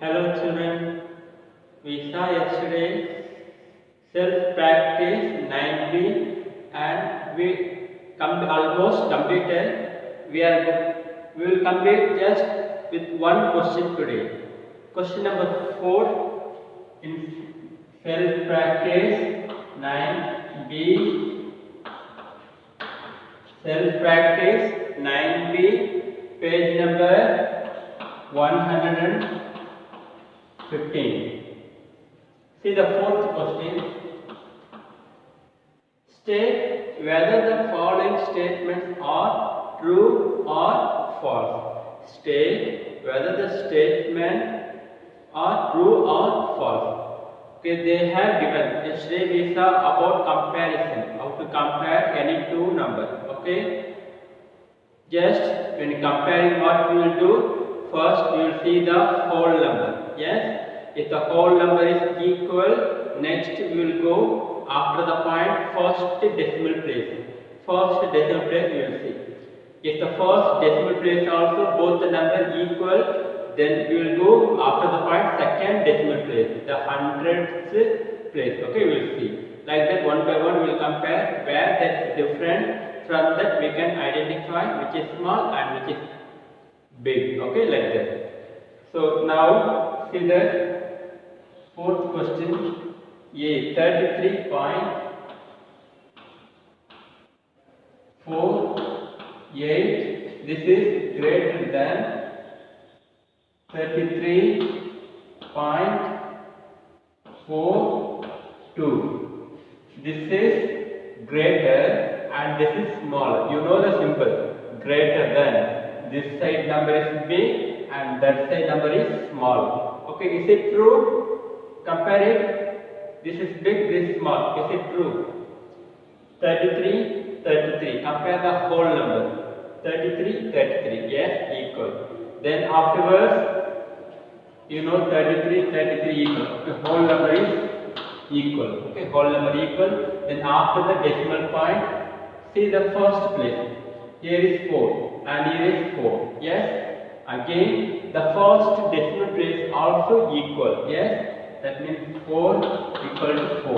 Hello children, we saw yesterday self-practice 9B and we almost completed. We will complete just with one question today. Question number 4 in self-practice 9B. Self-practice 9B, page number 115. See the fourth question. State whether the following statements are true or false. State whether the statements are true or false. Okay, they have given. Yesterday we saw about comparison, how to compare any two numbers. Okay, just when comparing, what we will do? First, we will see the whole number. Yes, if the whole number is equal, next we will go after the point first decimal place. First decimal place we will see. If the first decimal place also both the number equal, then we will go after the point second decimal place, the hundredths place. Okay, we will see. Like that, one by one we will compare where that is different. From that we can identify which is small and which is big. Okay, like that. So now see the fourth question. A 33.48. This is greater than 33.42. This is greater and this is smaller. You know the symbol greater than. This side number is big and that side number is small. Okay, is it true? Compare it. This is big, this is small. Is it true? 33, 33. Compare the whole number. 33, 33. Yes, equal. Then afterwards, you know 33, 33 equal. The whole number is equal. Okay, whole number equal. Then after the decimal point, see the first place. Here is 4 and here is 4. Yes. Again, the first decimal place also equal. Yes. That means 4 equal to 4.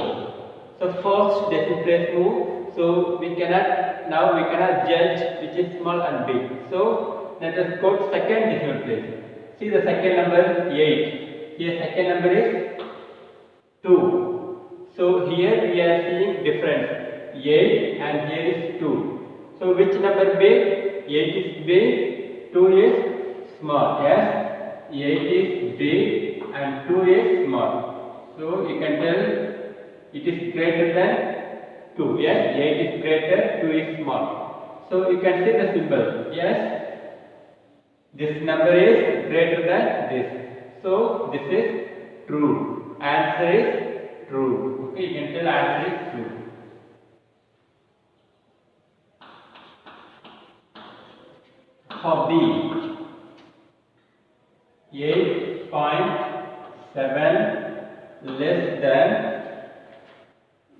So first decimal place move. So we cannot judge which is small and big. So let us go to second decimal place. See the second number 8. Here second number is 2. So here we are seeing difference. 8 and here is 2. So which number big? 8 is big, 2 is small. Yes, 8 is big and 2 is small. So you can tell it is greater than 2. Yes, 8 is greater, 2 is small. So you can see the symbol. Yes, this number is greater than this. So this is true. Answer is true. Okay, you can tell answer is true. For B, 8.7 less than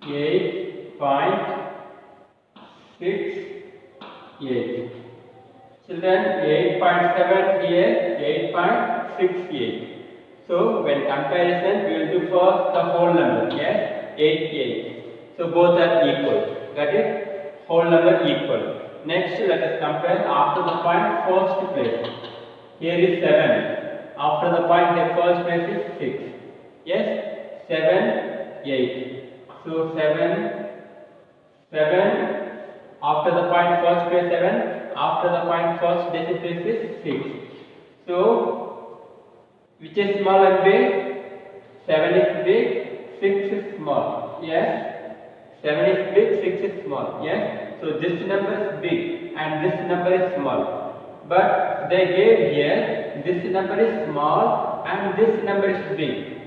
8.68. Children, 8.7 here, 8.68. So when comparison, we will do first the whole number. Yes, 8. So both are equal. Got it? Whole number equal. Next, let us compare after the point first place. Here is 7. After the point, the first place is 6. Yes, 7, 8. So 7. After the point first place 7. After the point first decimal place is 6. So which is small and big? 7 is big, 6 is small. Yes, 7 is big, 6 is small. Yes. So this number is big and this number is small. But they gave here this number is small and this number is big.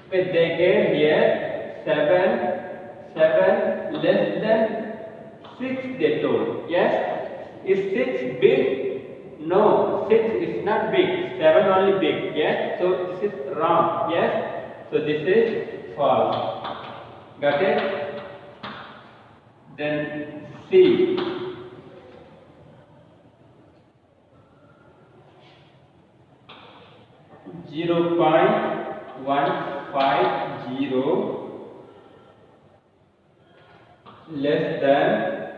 But they gave here 7 less than 6 they told. Yes. Is 6 big? No, 6 is not big. 7 only big. Yes. So this is wrong. Yes. So this is false. Got it? Then C. 0.150 less than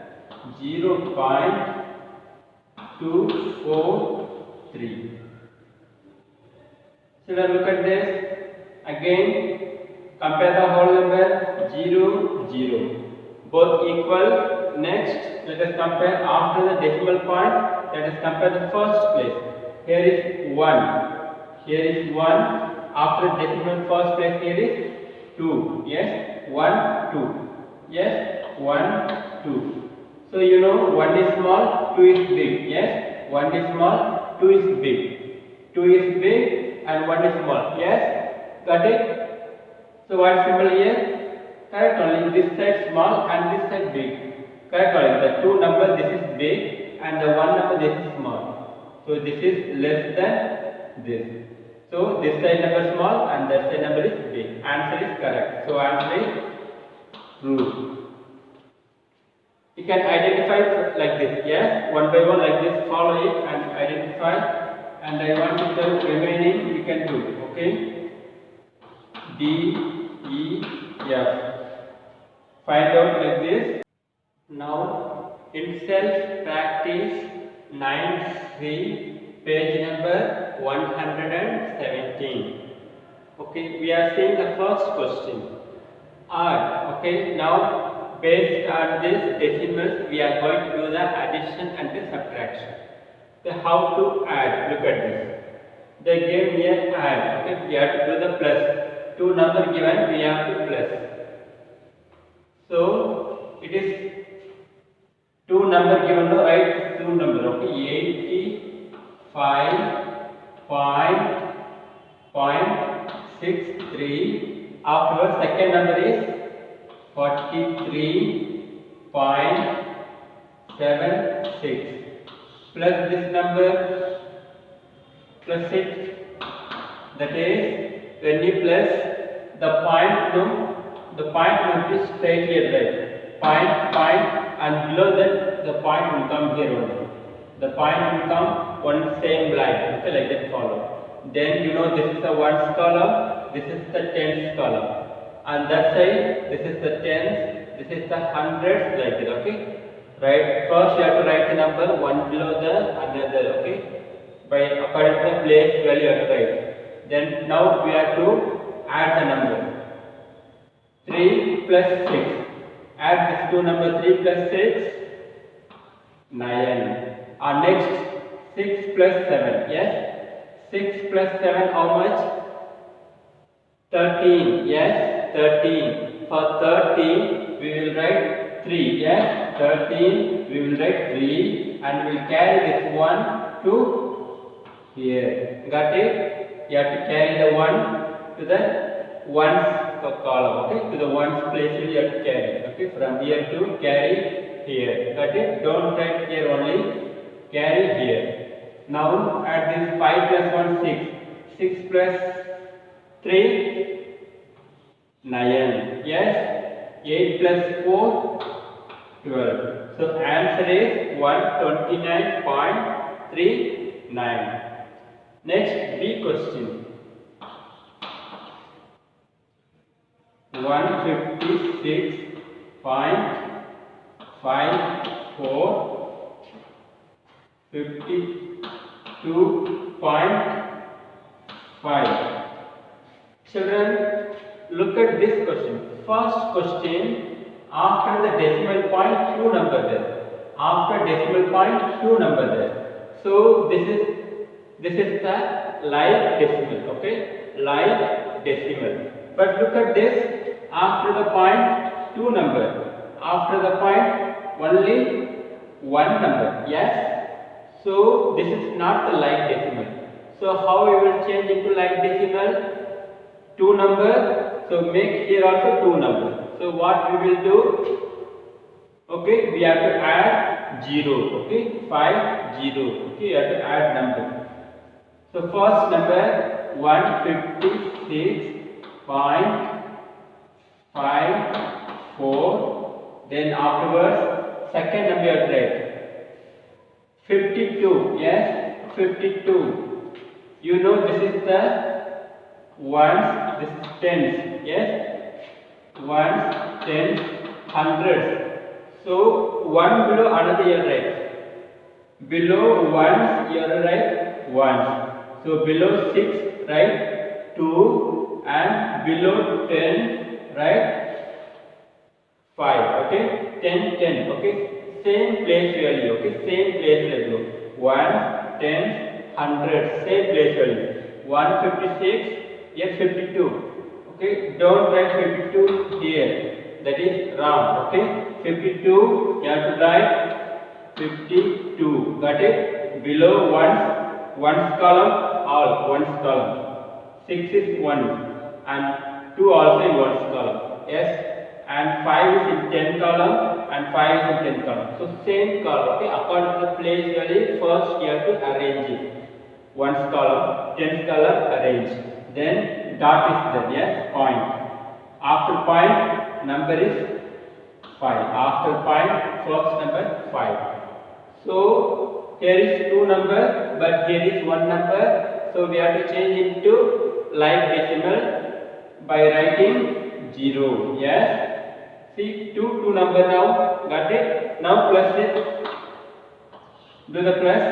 0.243. So now look at this again. Compare the whole number 0, 0. Both equal. Next, let us compare after the decimal point. Let us compare the first place. Here is 1. Here is 1. After decimal first place, here is 2. Yes, 1, 2. Yes, 1, 2. So you know 1 is small, 2 is big. Yes, 1 is small, 2 is big. 2 is big and 1 is small. Yes, got it? So what symbol here? Correct only. This side small and this side big. Correct only. The two numbers, this is big and the one number, this is small. So this is less than this. So this side number small and that side number is big. Answer is correct. So answer is true. You can identify like this. Yes, one by one like this. Follow it and identify. And I want to tell remaining. You can do. Okay. D, E, F. Find out like this. Now in self practice 9C, page number 117. Okay, we are seeing the first question. Add. Okay, now based on this decimals, we are going to do the addition and the subtraction. So how to add? Look at this. They gave here add. Okay, we have to do the plus. Two number given, we have to plus. So it is two number given, no, right? Two number. Okay, 85.63. Afterwards, second number is 43.76 plus this number plus it. That is when you plus the point, no, the point will be straight here, right? Point, and below that the point will come here only. The point will come one same line. Okay, like that follow. Then you know this is the ones column, this is the tens column. On that side, this is the tens, this is the hundreds, like that. Okay, right? First you have to write the number one below the another. Okay, by according to the place value you have to write. Then now we have to add the number 3 plus 6. Add this two number 3 plus 6, 9. Next 6 plus 7. Yes, 6 plus 7 how much? 13. Yes, 13. For 13 we will write 3. Yes, 13 we will write 3 and we will carry this 1 to here. Got it? You have to carry the 1 to the ones column. Okay, to the ones place you have to carry. Okay, from here to carry here. Got it? Don't write here only. Carry here. Now add this 5 plus 1 6. 6 plus 3 9. Yes. 8 plus 4 12. So answer is 129.39. Next B question. 156.54 52.5. Children, look at this question. First question, after the decimal point, two number there. After decimal point, two number there. So this is the like decimal. Okay, like decimal. But look at this. After the point, two number. After the point, only one number. Yes. So this is not the like decimal. So how we will change into like decimal? Two number. So make here also two number. So what we will do? Okay, we have to add 0. Okay, 5 0. Okay, you have to add number. So first number 156.54. Then afterwards second number you have to write 52. Yes, 52. You know this is the ones, this is tens, yes, ones, tens, hundreds. So one below another you write. Below ones you write ones. So below 6 write 2 and below 10 write 5. Okay, 10, 10. Okay, same place value. Okay, same place value. 1, 10, 100. Same place value. 156. Yes, 52. Okay, don't write 52 here. That is wrong. Okay, 52. You have to write 52. Got it? Below ones column, all ones column. 6 is 1 and 2 also in ones column. Yes. And 5 is in 10 column and 5 is in 10 column. So same column. Okay, according to the place value, first you have to arrange it. Ones column, 10 column, arrange. Then dot is there. Yes, point. After point, number is 5. After point, first number 5. So here is 2 number, but here is 1 number. So we have to change into like decimal by writing 0. Yes. See, 2 number now, got it? Now plus it, do the plus,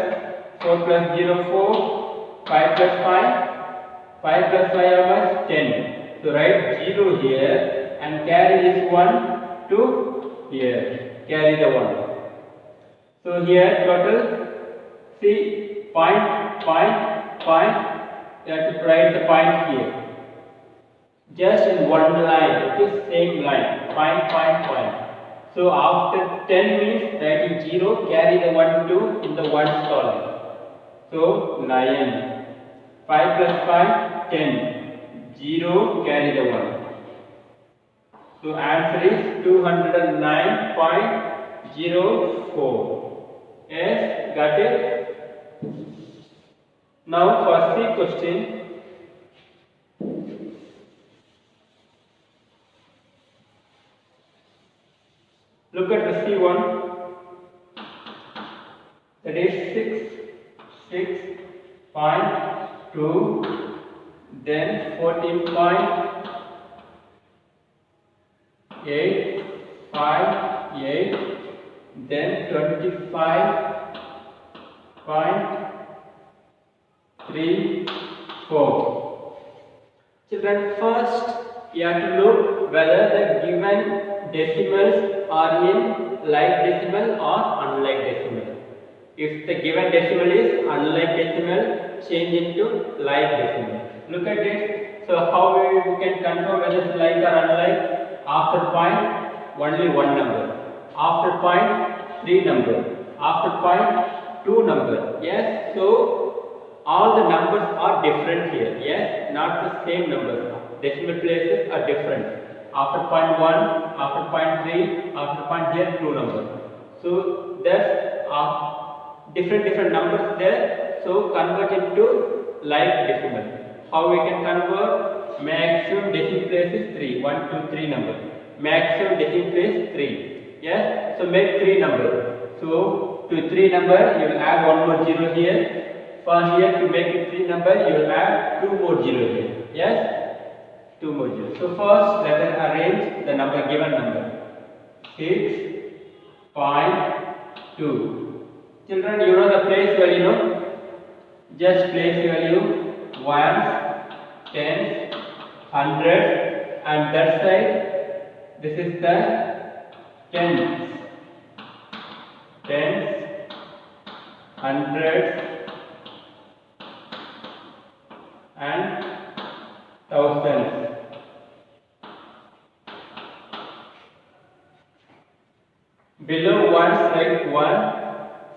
4 plus 0, 4, 5 plus 5, 5 plus 5 how much? 10. So write 0 here and carry this 1 to here, carry the 1. So here total, see, point, you have to write the point here. Just in one line, okay, same line, point. So after 10 means writing 0, carry the 1, 2 in the ones column. So 9, 5 plus 5, 10, 0, carry the 1. So answer is 209.04. Yes, got it? Now for C question. Look at the C1, that is 6.2, then 14.858, then 25.34. Children, first you have to look whether the given decimals are in like decimal or unlike decimal. If the given decimal is unlike decimal, change into like decimal. Look at it. So how we can confirm whether it's like or unlike? After point, only 1 number. After point, 3 number. After point, 2 number. Yes. So all the numbers are different here. Yes. Not the same numbers. Decimal places are different. After point 1, after point 3, after point here 2 numbers. So there's different numbers there. So convert it to like decimal. How we can convert? Maximum decimal place is 3. 1, 2, 3 number. Maximum decimal place 3. Yes. So make 3 number. So to 3 number you will add 1 more 0 here. For here to make it 3 number you will add 2 more 0 here. Yes. 2 more zeros. So first let us arrange the number, given number. 6.2. Children, you know the place value, no? Just place value, ones, tens, hundreds, and that side, this is the tens, hundreds, and thousands. Below ones write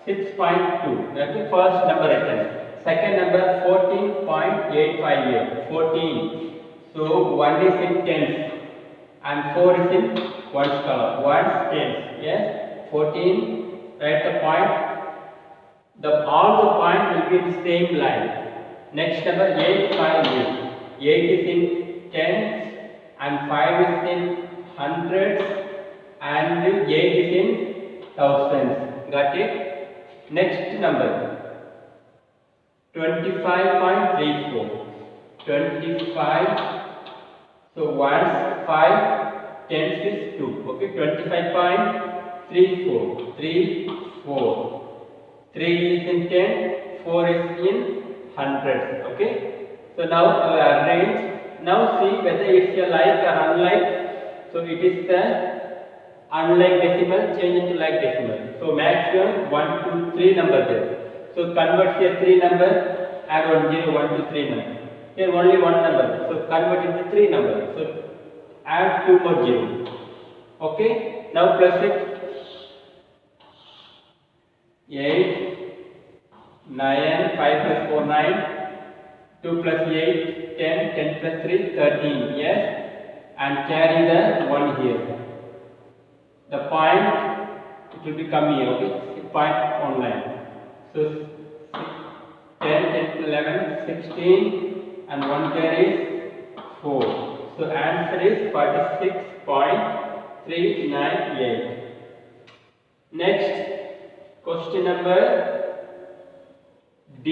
6.2. That's the first number written. Second number 14.858. 14. So 1 is in tens and 4 is in ones column. Ones, tens. Yes. 14. Write the point. All the point will be in the same line. Next number 858. 8 is in tens and 5 is in hundreds and 8 is in thousands. Got it? Next number 25.34. 25. So 1's 5, 10's is 2. Okay, 25.34. 3, 4. 3 is in 10, 4 is in hundreds. Okay. So now arrange. Now see whether it's a like or unlike. So it is the unlike decimal change into like decimal. So maximum 1, 2, 3 numbers there. So convert here 3 number, add 1 0, 1 2 3 number. Here only 1 number. So convert into 3 number. So add 2 more 0. Okay. Now plus it. 8, 9, 5 plus 4 9, 2 plus 8 10, 10 plus 3 13. Yes. And carry the 1 here. The point it will become here. Okay. Point online. So 10, 10 to 11, 16 and 1 carry is 4. So answer is 46.398. Next question number D.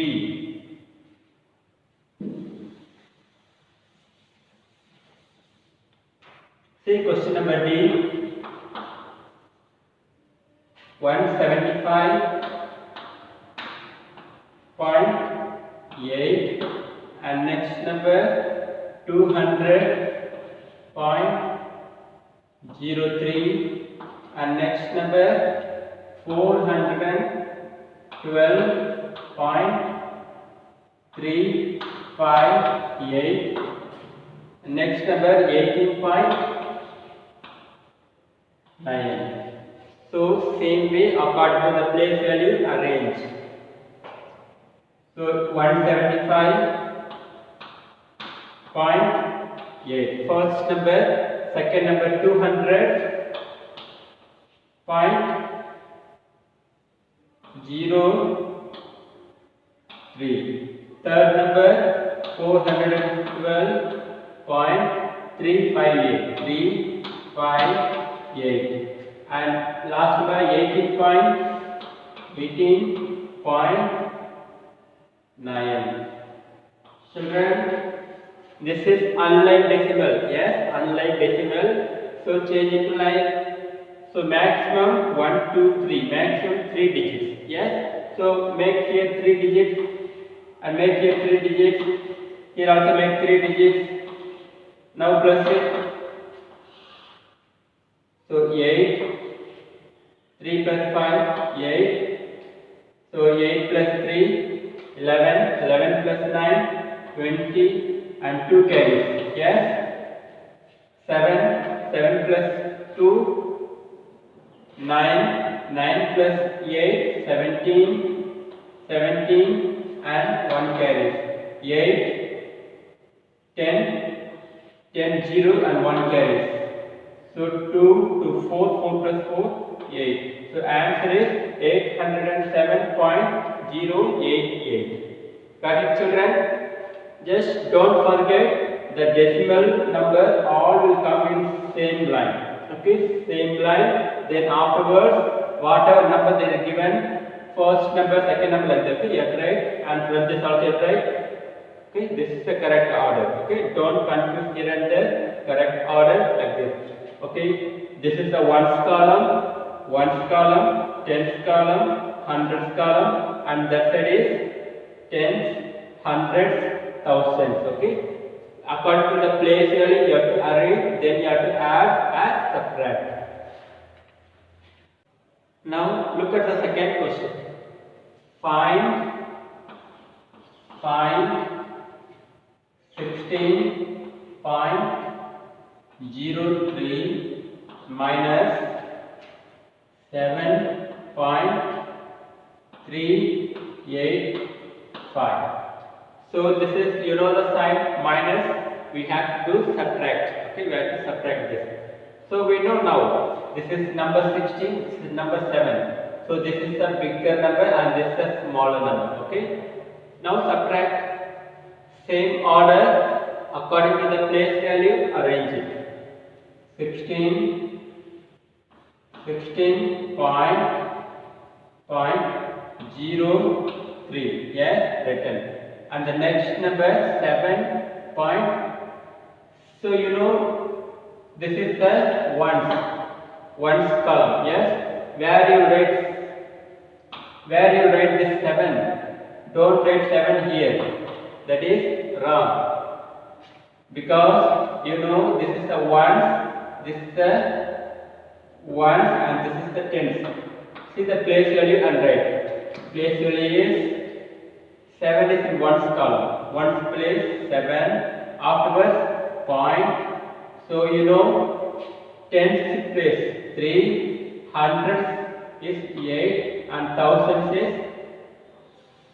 See question number D. 175.8 and next number 200.03 and next number 412.358 next number 18.9. So same way according to the place value arrange. So 175.8 first number, second number 200.03, third number 412.358 and last number 18.9. Children, this is unlike decimal. Yes, unlike decimal. So change it to like. So maximum 1, 2, 3. Maximum 3 digits. Yes. So make here 3 digits and make here 3 digits. Here also make 3 digits. Now plus it. So 8. 3 plus 5, 8. So 8 plus 3, 11. 11 plus 9, 20. And 2 carries. Yes. 7. 7 plus 2, 9. 9 plus 8, 17. 17 and 1 carries. 8. 10. 10 0 and 1 carries. So 2 to 4, 4 plus 4, 8. So answer is 807.088. Got it, children? Just don't forget the decimal number all will come in same line. Okay, same line. Then afterwards, whatever number they are given, first number, second number like that. Okay, yes, right? And from this also yes, right? Okay, this is the correct order. Okay, don't confuse here and there. Correct order like this. Okay, this is the ones column, tens column, hundreds column, and that side is tens, hundreds, thousands. Okay, according to the place value you have to arrange, then you have to add and subtract. Now look at the second question. Find 16.03 minus 7.385. So this is, you know the sign minus, we have to subtract. Okay, we have to subtract this. So we know now this is number 16, this is number 7. So this is a bigger number and this is a smaller number. Okay. Now subtract. Same order according to the place value, arrange it. 16.03. Yes, written. And the next number 7.385. So you know this is the ones column. Yes, where you write this 7. Don't write 7 here. That is wrong. Because you know this is the ones, this is the ones, and this is the tens. See the place value and write. Place value is 7 is in ones column. Ones place 7. Afterwards point. So you know tens place 3. Hundreds is 8 and thousands is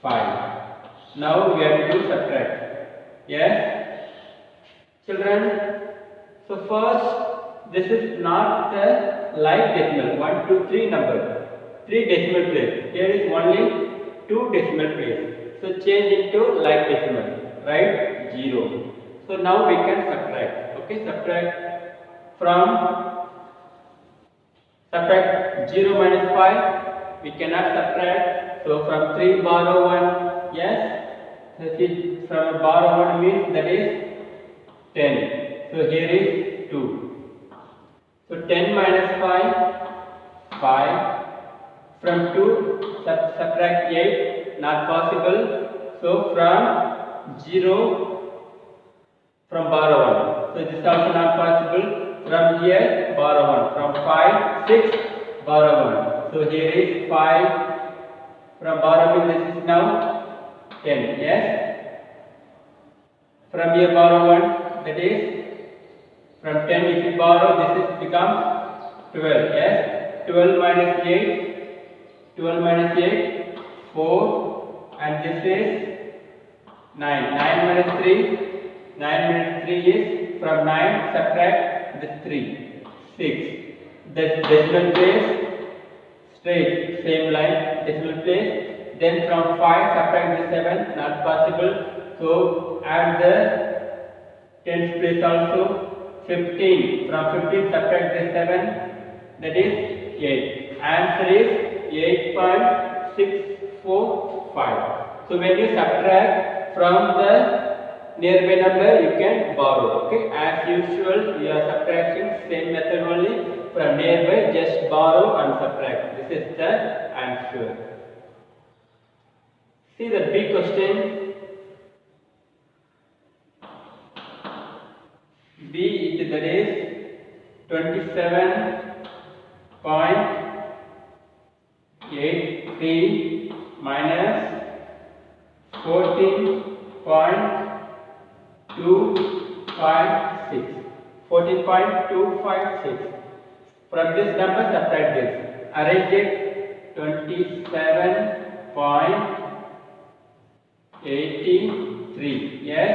5. Now we have to subtract. Yes, children. So first, this is not the like decimal 1, 2, 3 number. 3 decimal place. Here is only 2 decimal place. So change into like decimal. Right? 0. So now we can subtract. Okay, subtract 0 minus 5. We cannot subtract. So from 3 borrow 1. Yes. From borrow 1 means that is 10. So here is 2. So 10 minus 5, 5. From 2 subtract 8, not possible. So from 0, from borrow 1. So this is also not possible. From here borrow 1. From 5, 6 borrow 1. So here is 5. From borrowing this is now 10. Yes. From here borrow 1. That is from 10 if you borrow this is becomes 12. Yes. 12 minus 8. 12 minus 8, 4, and this is 9. 9 minus 3, 9 minus 3 is from 9 subtract the 3, 6. The decimal place, straight, same line, decimal place. Then from 5 subtract the 7, not possible. So add the tens place also, 15. From 15 subtract the 7, that is 8. Answer is 8.645. So when you subtract from the nearby number, you can borrow. Okay, as usual, we are subtracting same method only. From nearby, just borrow and subtract. This is the answer. See the big question. B that is 27.83 minus 14.256. 14.256. From this number subtract this. Arrange it. 27.83. Yes.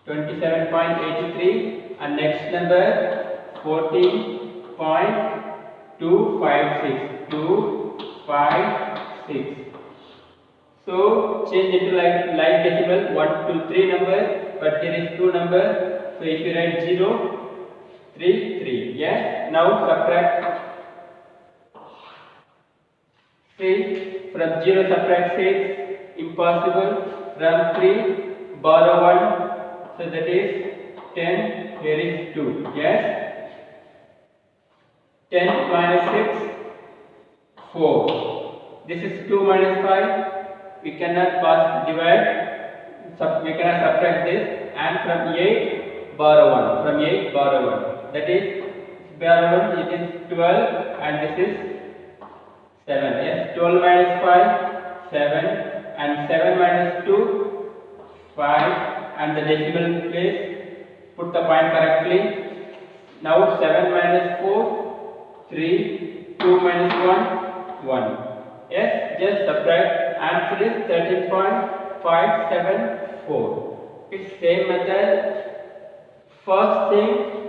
27.83 and next number 14.256. 256. So change into like decimal 1, 2, 3 number, but here is 2 number. So if you write 0, 3, 3. Yes. Now subtract. See, from 0 subtract 6, impossible. From 3 borrow 1, so that is 10. Here is 2. Yes. 10 minus 6, 4. This is 2 minus 5. We cannot divide. We cannot subtract this. And from 8 borrow 1. From 8 borrow 1. That is borrow 1. It is 12, and this is 7. Yes. 12 minus 5, 7, and 7 minus 2, 5, and the decimal place. Put the point correctly. Now 7 minus 4, 3, 2 minus 1, 1. Yes, just subtract. Answer is 13.574. It's same method. First thing,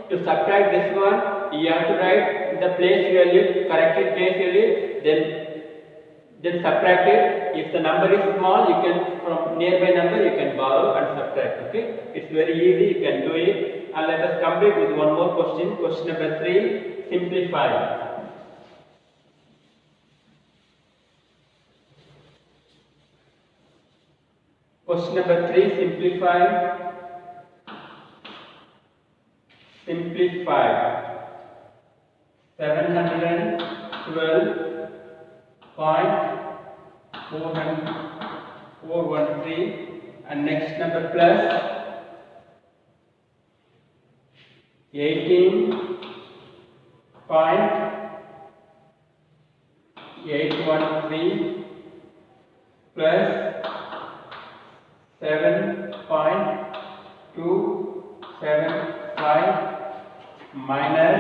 to subtract this one, you have to write the place value, corrected place value, then subtract it. If the number is small, you can, from nearby number, you can borrow and subtract. Okay, it's very easy, you can do it. And let us complete with one more question. Question number 3, simplify. Question number 3, simplify. simplify 712.413 and next number plus 18.813 plus 7.275 minus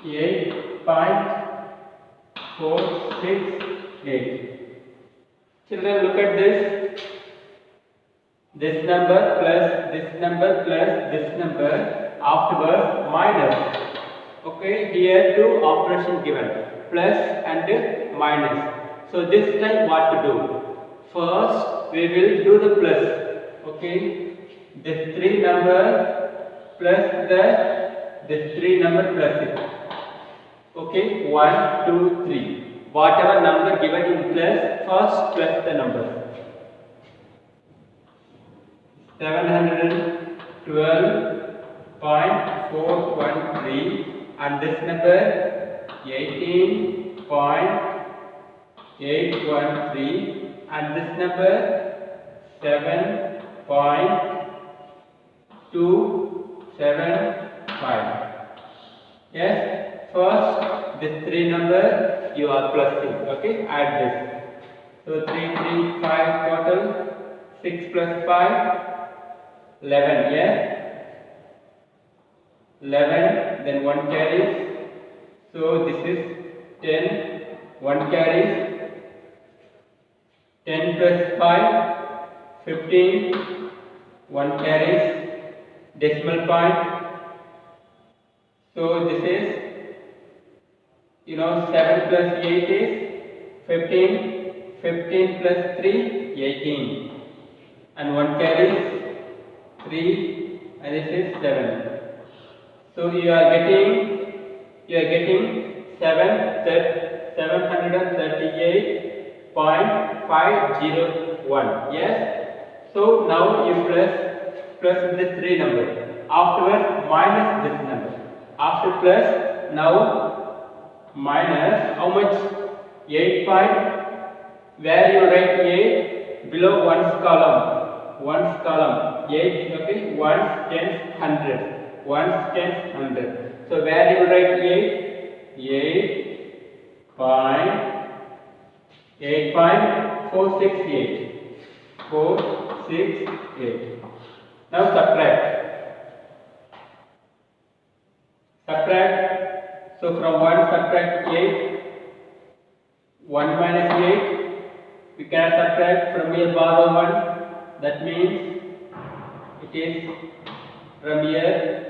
8.468. Children, look at this. This number plus this number plus this number, afterwards minus. Okay, here two operations given, plus and minus. So this time what to do? First we will do the plus. Okay, this 3 number plus this 3 number plus it. Okay, 1, 2, 3. Whatever number given in plus, first plus the number. 712.413 and this number 18.813 and this number 7.275. Yes, first this 3 number you are plusing. Okay, add this. So 3, 3, 5 total, 6 plus 5, 11. Yes, 11. Then 1 carries. So this is 10. 1 carries. 10 plus 5, 15. 1 carries. Decimal point. So this is, 7 plus 8 is 15. 15 plus 3, 18. And 1 carries 3 and this is 7. So you are getting 738.501. Yes. So now you plus this 3 number. Afterwards minus this number. After plus, now minus how much? 8 point. Where you write 8 below one's column. 8. Okay. 1s, 10s, 100s. 1s, 10s, 100. So where you write 8.468. 468. Now subtract. So from 1 subtract 8. 1 minus 8. We cannot subtract. From here borrow 1. That means it is from here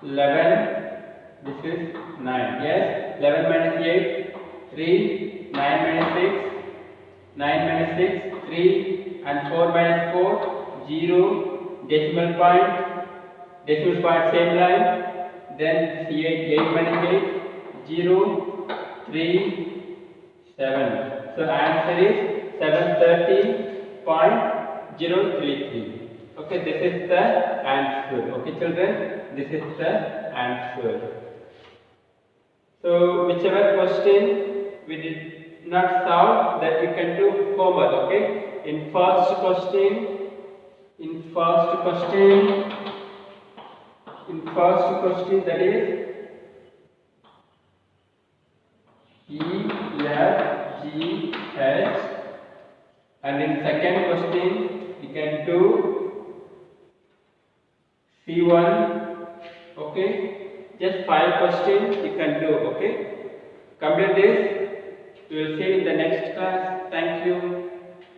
11. This is 9. Yes. 11 minus 8. 3. 9 minus 6. 9 minus 6. 3. And 4 minus 4. 0. Decimal point. Decimal point same line. Then 8 minus 8. 0. 3. 7. So answer is 730.033. Okay, this is the answer. Okay, children, this is the answer. So whichever question we did not solve, that you can do homework. Okay, in first question, that is E, F, G, H, and in second question you can do C1. Okay, just 5 questions you can do. Okay, complete this. We will see in the next class. Thank you.